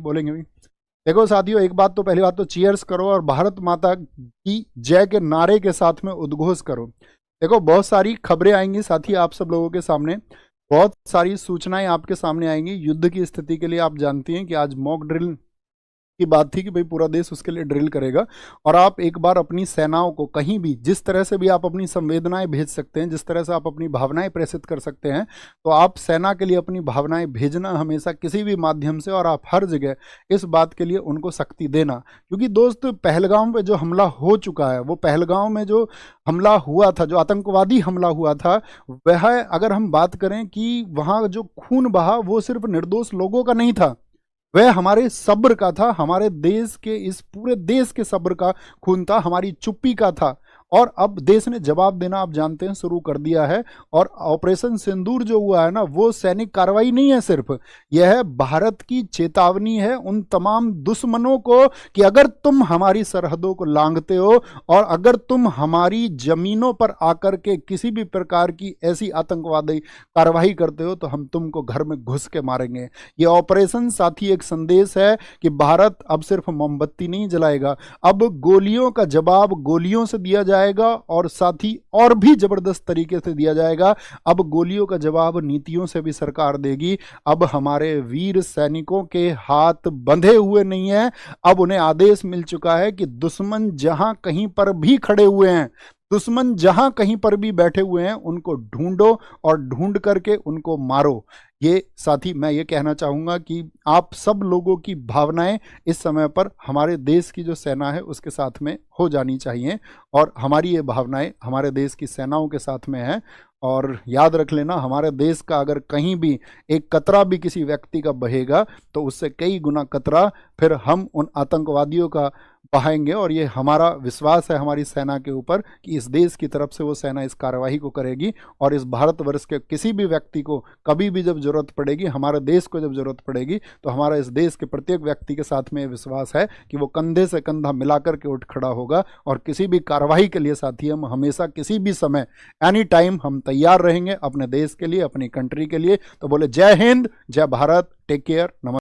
बोलेंगे भी। देखो साथियों, एक बात तो, पहली बात तो चीयर्स करो और भारत माता की जय के नारे के साथ में उद्घोष करो। देखो बहुत सारी खबरें आएंगी साथी आप सब लोगों के सामने, बहुत सारी सूचनाएं आपके सामने आएंगी। युद्ध की स्थिति के लिए आप जानती हैं कि आज मॉक ड्रिल की बात थी कि भाई पूरा देश उसके लिए ड्रिल करेगा। और आप एक बार अपनी सेनाओं को कहीं भी, जिस तरह से भी आप अपनी संवेदनाएं भेज सकते हैं, जिस तरह से आप अपनी भावनाएं प्रेषित कर सकते हैं, तो आप सेना के लिए अपनी भावनाएं भेजना हमेशा किसी भी माध्यम से, और आप हर जगह इस बात के लिए उनको शक्ति देना। क्योंकि दोस्त, पहलगाम पे जो हमला हो चुका है, वो पहलगाम में जो हमला हुआ था, जो आतंकवादी हमला हुआ था, वह अगर हम बात करें कि वहाँ जो खून बहा वो सिर्फ निर्दोष लोगों का नहीं था, वह हमारे सब्र का था, हमारे देश के, इस पूरे देश के सब्र का खून था, हमारी चुप्पी का था। और अब देश ने जवाब देना आप जानते हैं शुरू कर दिया है। और ऑपरेशन सिंदूर जो हुआ है ना, वो सैनिक कार्रवाई नहीं है सिर्फ, यह भारत की चेतावनी है उन तमाम दुश्मनों को कि अगर तुम हमारी सरहदों को लांघते हो और अगर तुम हमारी जमीनों पर आकर के किसी भी प्रकार की ऐसी आतंकवादी कार्रवाई करते हो तो हम तुमको घर में घुस के मारेंगे। ये ऑपरेशन साथी एक संदेश है कि भारत अब सिर्फ मोमबत्ती नहीं जलाएगा, अब गोलियों का जवाब गोलियों से दिया जाएगा, और साथ ही और भी जबरदस्त तरीके से दिया जाएगा। अब गोलियों का जवाब नीतियों से भी सरकार देगी। अब हमारे वीर सैनिकों के हाथ बंधे हुए नहीं है, अब उन्हें आदेश मिल चुका है कि दुश्मन जहां कहीं पर भी खड़े हुए हैं, दुश्मन जहां कहीं पर भी बैठे हुए हैं, उनको ढूंढो और ढूंढ करके उनको मारो। ये साथी मैं ये कहना चाहूँगा कि आप सब लोगों की भावनाएं इस समय पर हमारे देश की जो सेना है उसके साथ में हो जानी चाहिए, और हमारी ये भावनाएं हमारे देश की सेनाओं के साथ में है। और याद रख लेना, हमारे देश का अगर कहीं भी एक कतरा भी किसी व्यक्ति का बहेगा तो उससे कई गुना कतरा फिर हम उन आतंकवादियों का बहाएंगे। और ये हमारा विश्वास है हमारी सेना के ऊपर कि इस देश की तरफ से वो सेना इस कार्यवाही को करेगी, और इस भारतवर्ष के किसी भी व्यक्ति को कभी भी जब जरूरत पड़ेगी, हमारे देश को जब जरूरत पड़ेगी, तो हमारा इस देश के प्रत्येक व्यक्ति के साथ में विश्वास है कि वो कंधे से कंधा मिलाकर के उठ खड़ा होगा। और किसी भी कार्रवाई के लिए साथी हम हमेशा किसी भी समय एनी टाइम हम तैयार रहेंगे अपने देश के लिए, अपनी कंट्री के लिए। तो बोले जय हिंद, जय भारत, टेक केयर, नमस्कार।